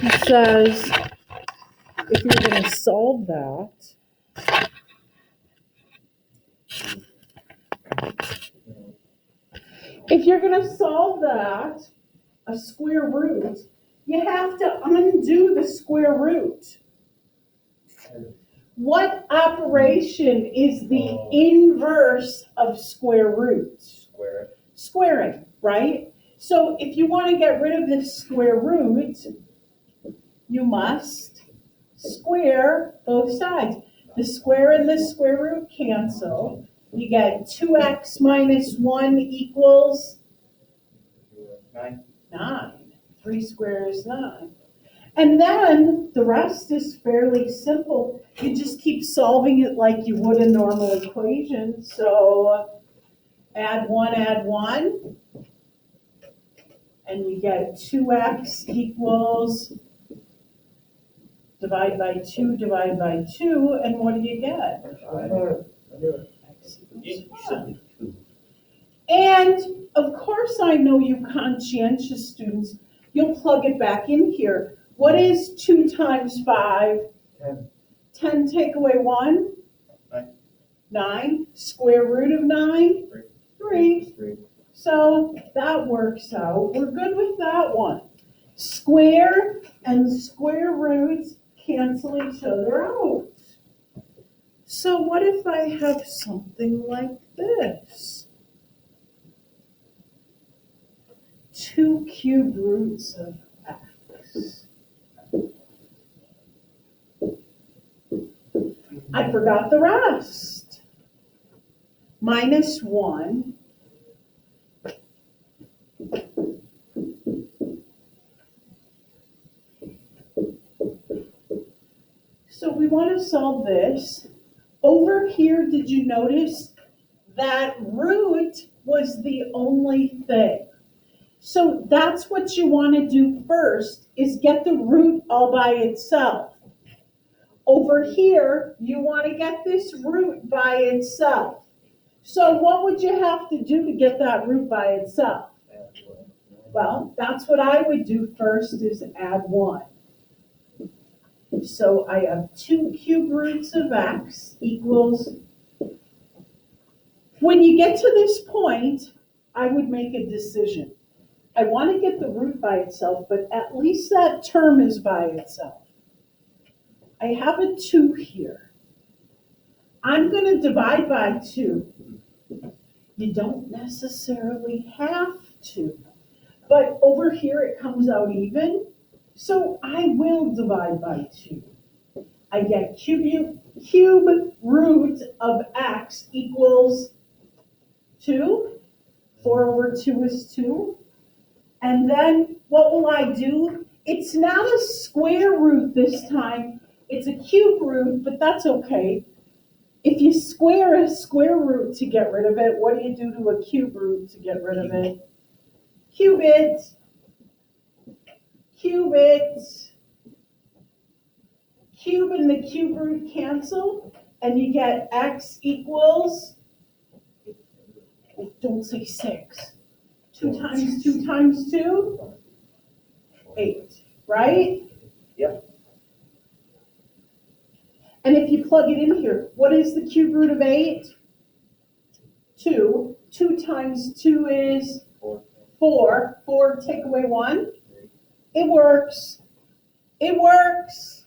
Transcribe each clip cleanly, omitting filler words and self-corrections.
He says, if you're going to solve that, a square root, you have to undo the square root. What operation is the inverse of square root? Squaring, right? So if you want to get rid of this square root, you must square both sides. The square and the square root cancel. You get 2x minus 1 equals 9. 3 squared is 9. And then the rest is fairly simple. You just keep solving it like you would a normal equation. So add 1, and you get 2x equals divide by 2, and what do you get? X equals 5. And of course I know you conscientious students, you'll plug it back in here. What is 2 times 5? 10. 10 take away 1? 9. Square root of 9? 3. So that works out. We're good with that one. Square and square roots cancel each other out. So what if I have something like this? 2 cubed roots of x. I forgot the rest. Minus 1. So we want to solve this. Over here, did you notice that root was the only thing? So that's what you want to do first, is get the root all by itself. Over here, you want to get this root by itself. So what would you have to do to get that root by itself? Well, that's what I would do first, is add 1. So I have 2 cubed roots of x equals, when you get to this point, I would make a decision. I want to get the root by itself, but at least that term is by itself. I have a 2 here. I'm going to divide by 2. You don't necessarily have to, but over here it comes out even, so I will divide by 2. I get cube root of x equals 2. 4 over 2 is 2. And then what will I do? It's not a square root this time. It's a cube root, but that's okay. If you square a square root to get rid of it, what do you do to a cube root to get rid of it? Cube it. Cube it. Cube and the cube root cancel, and you get x equals, don't say 6. 2 times 2 times 2? 8, right? Yep. And if you plug it in here, what is the cube root of 8? 2. 2 times 2 is 4. 4 take away 1? It works. It works.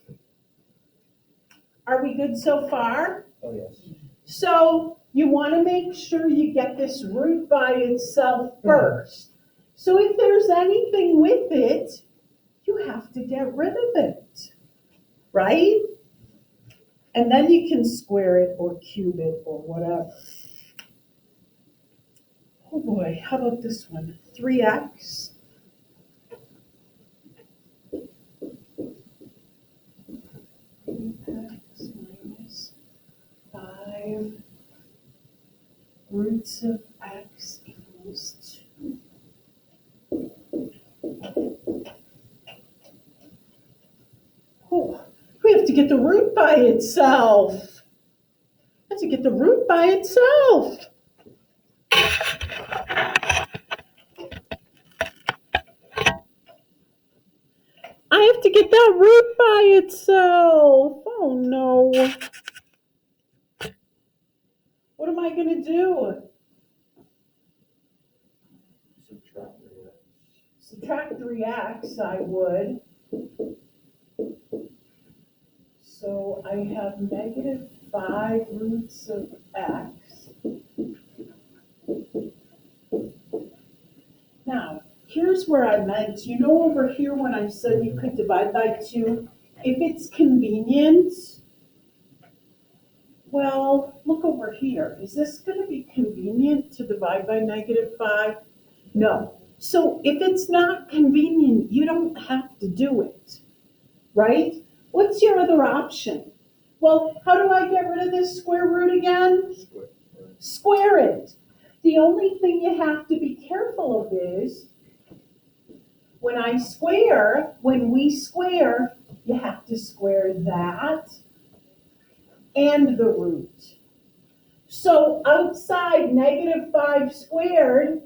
Are we good so far? Oh, yes. So you want to make sure you get this root by itself first. So if there's anything with it, you have to get rid of it, right? And then you can square it or cube it or whatever. Oh boy, how about this one? 3x. X minus 5 roots of x equals 2. Oh, we have to get the root by itself. We have to get the root by itself. I have to get that root by itself. Oh no. What am I going to do? Subtract 3x, I would. So I have negative 5 roots of x. Now, here's where I meant, you know over here when I said you could divide by 2, if it's convenient, well, look over here. Is this going to be convenient to divide by negative 5? No. So if it's not convenient, you don't have to do it, right? What's your other option? Well, how do I get rid of this square root again? Square it. The only thing you have to be careful of is when we square, you have to square that and the root. So outside negative 5 squared,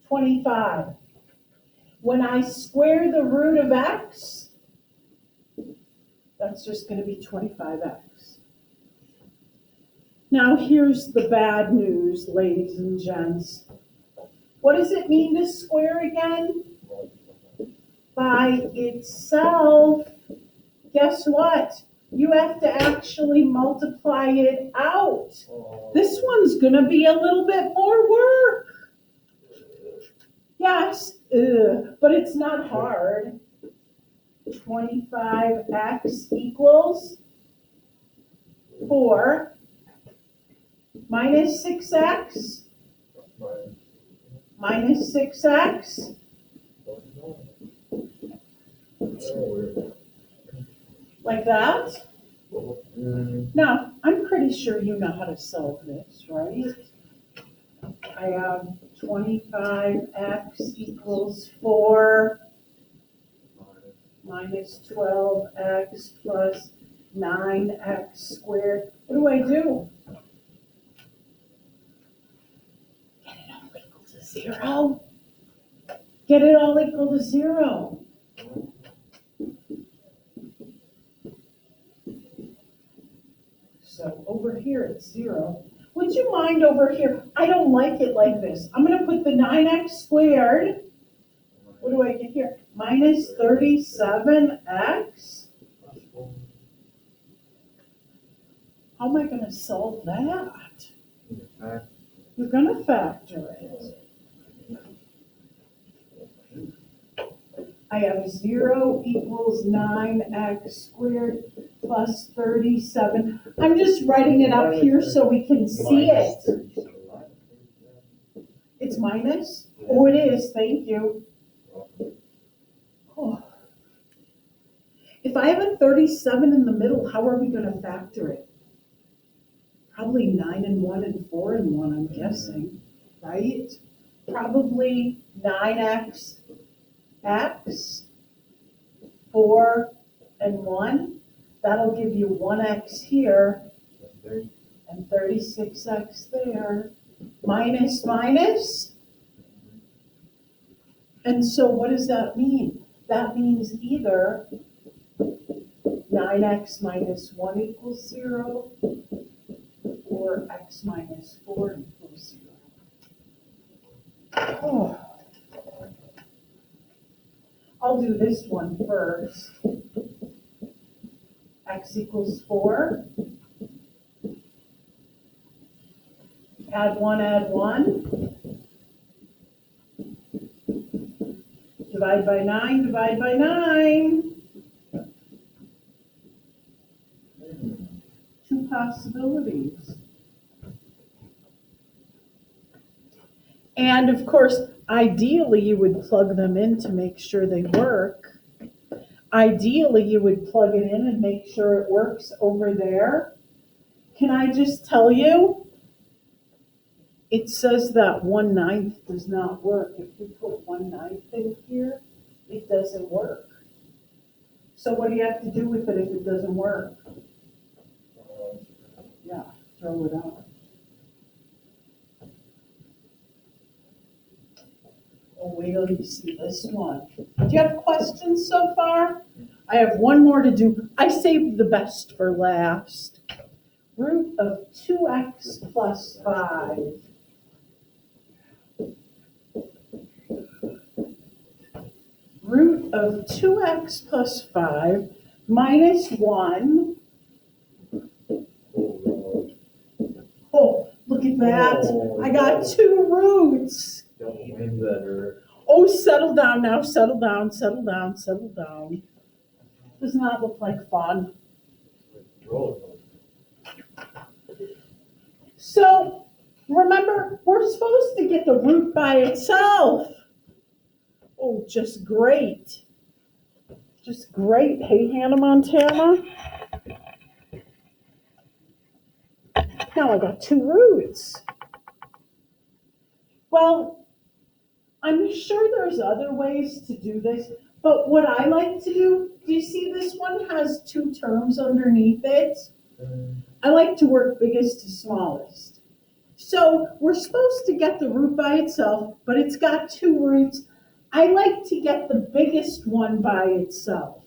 25. When I square the root of x, that's just going to be 25x. Now here's the bad news, ladies and gents. What does it mean to square again? By itself. Guess what? You have to actually multiply it out. This one's going to be a little bit more work. Yes, but it's not hard. 25x equals 4 minus 6x minus 6x. Like that? Now, I'm pretty sure you know how to solve this, right? I have 25x equals 4 minus 12x plus 9x squared. What do? Get it all equal to 0. Get it all equal to 0. So over here it's 0. Would you mind over here? I don't like it like this. I'm going to put the 9x squared. What do I get here? Minus 37x. How am I going to solve that? You're going to factor it. I have 0 equals 9x squared plus 37. I'm just writing it up here so we can see it. It's minus? Oh, it is. Thank you. Oh. If I have a 37 in the middle, how are we going to factor it? Probably 9 and 1 and 4 and 1, I'm guessing, right? Probably 9x, x, 4 and 1. That'll give you 1x here and 36x there. Minus, minus. And so what does that mean? That means either 9x minus 1 equals 0 or x minus 4 equals 0. Oh. I'll do this one first. X equals 4. Add 1, add 1. Divide by 9, divide by 9. 2 possibilities. And of course, ideally you would plug them in to make sure they work. Ideally you would plug it in and make sure it works over there. Can I just tell you? It says that 1/9 does not work. If we put 1/9 in here, it doesn't work. So what do you have to do with it if it doesn't work? Yeah, throw it out. Oh, wait till you see this one. Do you have questions so far? I have one more to do. I saved the best for last. Root of 2x plus 5. Root of 2x plus 5 minus 1. Oh, look at that. I got 2 roots. Don't better. Oh, settle down now. Settle down, settle down, settle down. Does not look like fun. So, remember, we're supposed to get the root by itself. Oh, just great. Just great. Hey, Hannah Montana. Now I got 2 roots. Well, I'm sure there's other ways to do this, but what I like to do you see this one has 2 terms underneath it? I like to work biggest to smallest. So we're supposed to get the root by itself, but it's got 2 roots. I like to get the biggest one by itself.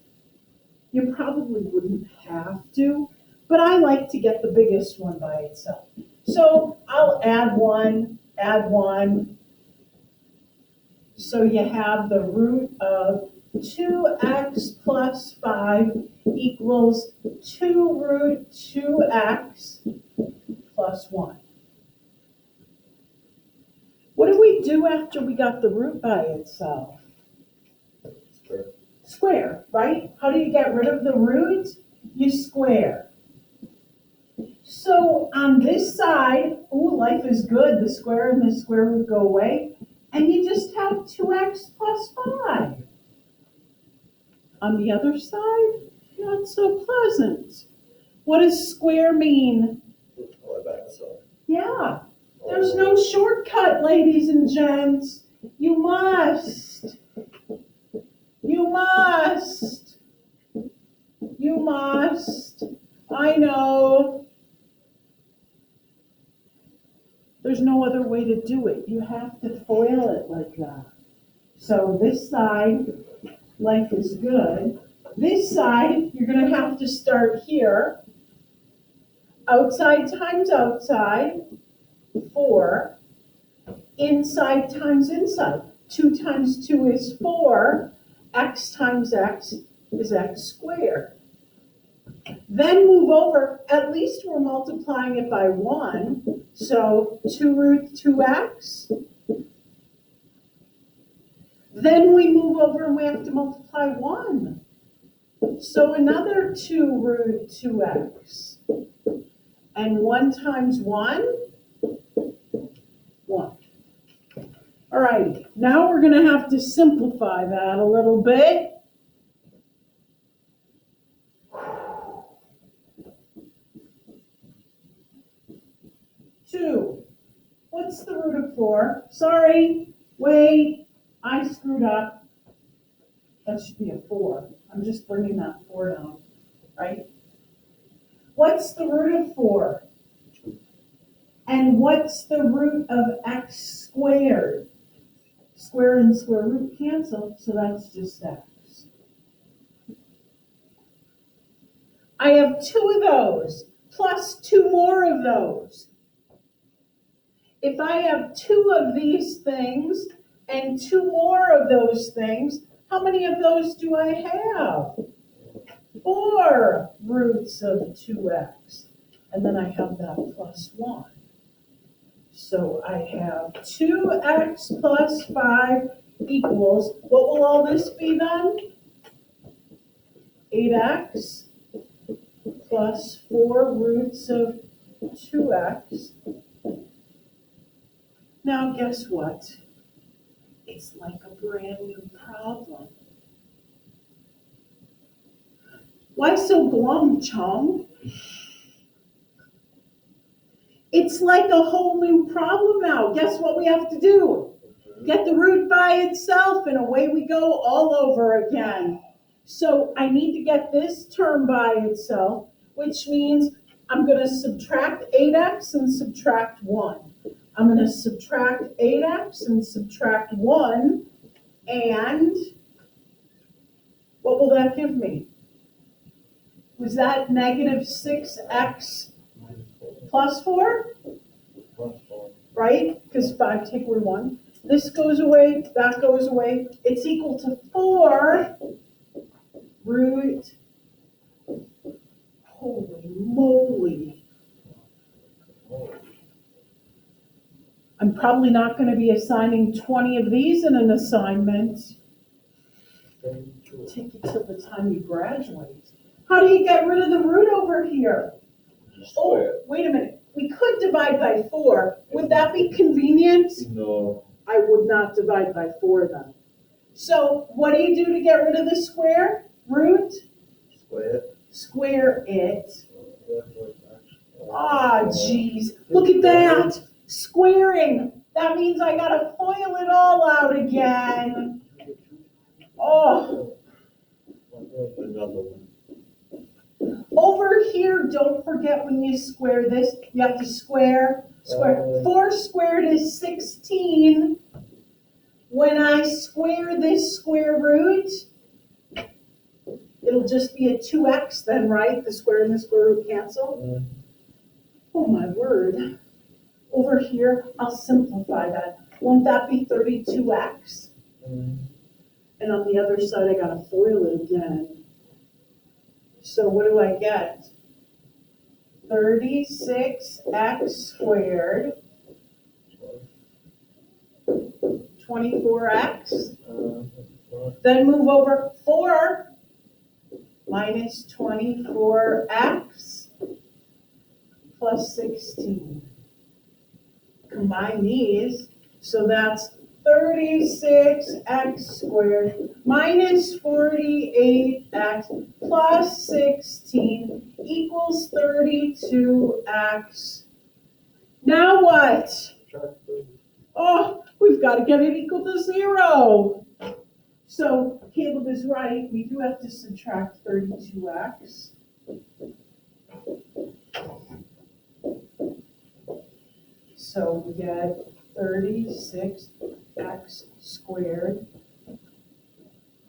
You probably wouldn't have to, but I like to get the biggest one by itself. So I'll add 1, add 1. So you have the root of 2x plus 5 equals 2 root 2x plus 1. What do we do after we got the root by itself? Square, right? How do you get rid of the root? You square. So on this side, ooh, life is good. The square and the square root go away. And you just have 2x plus 5. On the other side, not so pleasant. What does square mean? Yeah, there's no shortcut, ladies and gents. You must. You must. You must. I know. There's no other way to do it. You have to FOIL it like that. So this side, life is good. This side, you're going to have to start here. Outside times outside, 4. Inside times inside. 2 times 2 is 4. X times x is x squared. Then move over, at least we're multiplying it by 1. So 2 root 2x. Then we move over and we have to multiply 1. So another 2 root 2x. And 1 times 1, 1. All right, now we're going to have to simplify that a little bit. Two. What's the root of 4? Sorry, wait, I screwed up. That should be a 4. I'm just bringing that 4 down, right? What's the root of 4? And what's the root of x squared? Square and square root cancel, so that's just x. I have 2 of those, plus 2 more of those. If I have 2 of these things and 2 more of those things, how many of those do I have? 4 roots of 2x. And then I have that plus 1. So I have 2x plus 5 equals, what will all this be then? 8x plus 4 roots of 2x. Now guess what? It's like a brand new problem. Why so glum, chum? It's like a whole new problem now. Guess what we have to do? Get the root by itself, and away we go all over again. So I need to get this term by itself, which means I'm going to subtract 8x and subtract 1. I'm gonna subtract 8x and subtract 1, and what will that give me? Was that negative 6x plus 4? Right? Because 5 take away 1. This goes away, that goes away. It's equal to 4 root, holy moly. I'm probably not going to be assigning 20 of these in an assignment. Take you till the time you graduate. How do you get rid of the root over here? Oh, wait a minute. We could divide by 4. Would that be convenient? No. I would not divide by 4 then. So what do you do to get rid of the square? Root? Square it. Ah, geez. Look at that. Squaring. That means I gotta FOIL it all out again. Oh. Another one. Over here, don't forget when you square this, you have to square. 4 squared is 16. When I square this square root, it'll just be a 2x then, right? The square and the square root cancel. Oh my word. Over here, I'll simplify that. Won't that be 32x? And on the other side, I gotta FOIL it again. So what do I get? 36x squared, 24x. Then move over 4 minus 24x plus 16. Combine these, so that's 36x squared minus 48x plus 16 equals 32x. Now what? Oh, we've got to get it equal to 0. So Caleb is right. We do have to subtract 32x. So we get 36x squared.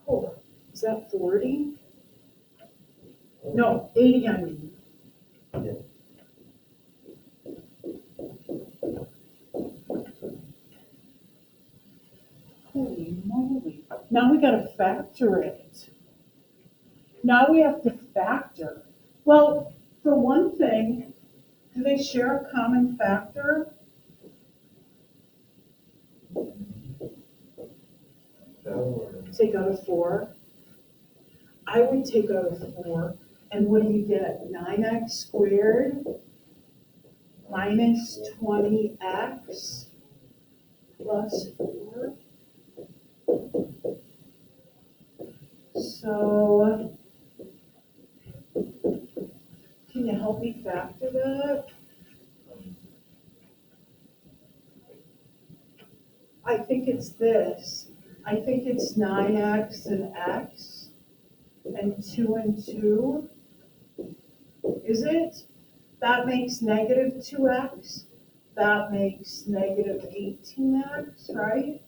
Oh, is that 40? No, 80 I mean. Yeah. Holy moly. Now we gotta factor it. Now we have to factor. Well, for one thing, do they share a common factor? Take out a 4. I would take out a 4. And what do you get? 9x squared minus 20x plus 4. So, can you help me factor that? I think it's this. I think it's 9x and x, and 2 and 2. Is it? That makes negative 2x. That makes negative 18x, right?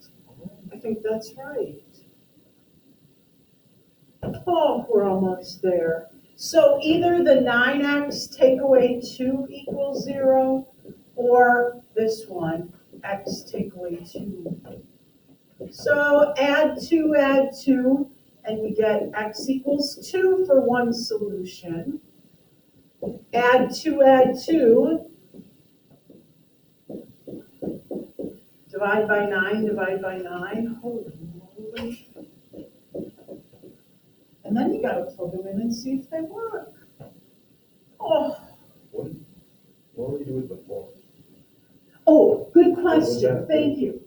I think that's right. Oh, we're almost there. So either the 9x take away 2 equals 0, or this one, x take away 2. So add 2, and you get x equals 2 for one solution. Add 2, divide by 9, divide by 9. Holy moly. And then you gotta plug them in and see if they work. Oh. What were you doing before? Oh, good question. Thank you.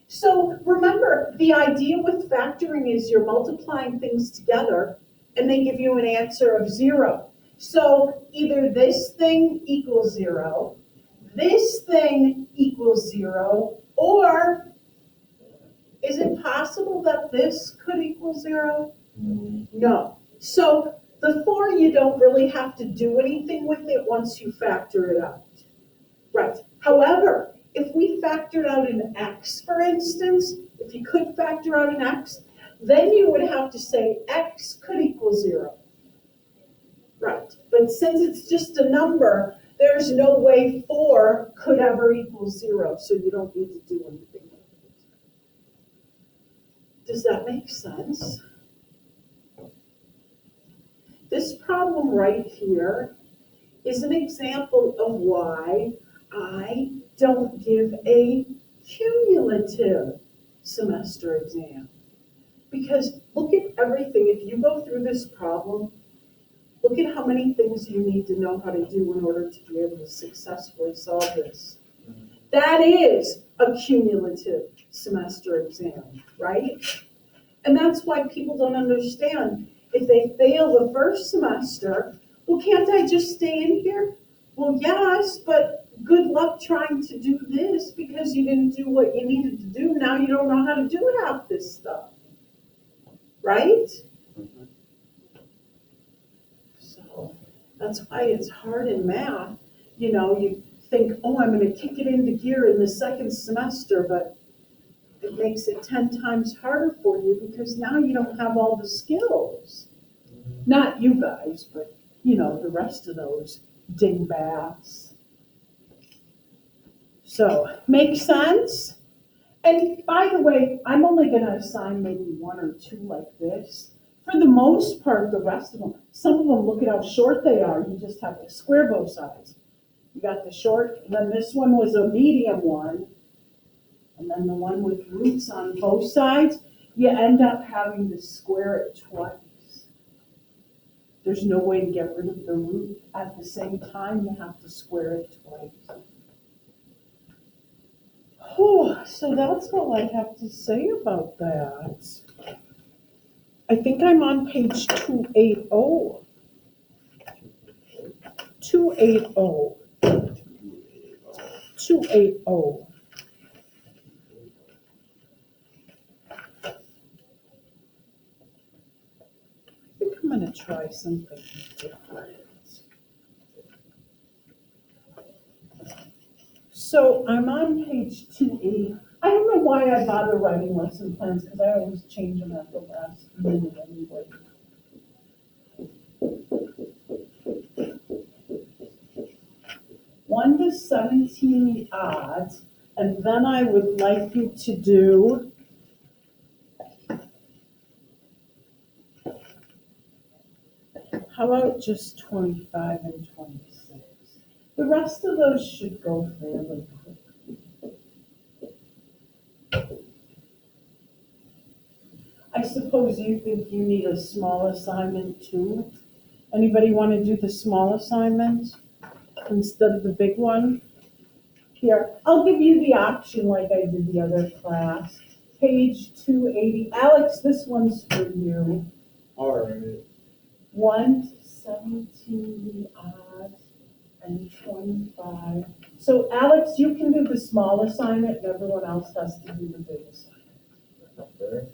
So remember, the idea with factoring is you're multiplying things together and they give you an answer of 0. So either this thing equals 0, this thing equals 0, or is it possible that this could equal 0? No. So the 4, you don't really have to do anything with it once you factor it out. Right. However, if we factored out an x, for instance, if you could factor out an x, then you would have to say x could equal 0. Right, but since it's just a number, there's no way 4 could ever equal 0, so you don't need to do anything with it. Does that make sense? This problem right here is an example of why I don't give a cumulative semester exam. Because look at everything, if you go through this problem, look at how many things you need to know how to do in order to be able to successfully solve this. That is a cumulative semester exam, right? And that's why people don't understand. If they fail the first semester, well, can't I just stay in here? Well, yes, but good luck trying to do this because you didn't do what you needed to do. Now you don't know how to do half this stuff, right? So that's why it's hard in math. You know, you think, oh, I'm going to kick it into gear in the second semester, but it makes it 10 times harder for you because now you don't have all the skills. Not you guys, but, you know, the rest of those dingbats. So, make sense? And by the way, I'm only going to assign maybe 1 or 2 like this. For the most part, the rest of them, some of them, look at how short they are. You just have to square both sides. You got the short, and then this one was a medium one. And then the one with roots on both sides, you end up having to square it twice. There's no way to get rid of the root at the same time. You have to square it twice. Oh, so that's all I have to say about that. I think I'm on page 280. 280. 280. I'm going to try something different. So I'm on page 280. I don't know why I bother writing lesson plans because I always change them at the last minute anyway. One to 17 the odds, and then I would like you to do how about just 25 and 26? The rest of those should go fairly quickly. I suppose you think you need a small assignment too? Anybody want to do the small assignment instead of the big one? Here, I'll give you the option like I did the other class. Page 280. Alex, this one's for you. All right. 1 to 17 the odds and 25. So Alex, you can do the small assignment and everyone else has to do the big assignment. Not fair.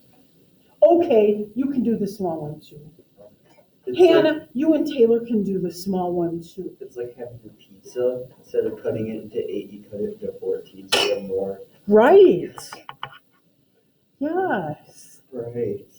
Okay, you can do the small one too. It's Hannah, like, you and Taylor can do the small one too. it's like having a pizza. Instead of cutting it into 8, you cut it into 14, so you have more. Right. Yes. Right.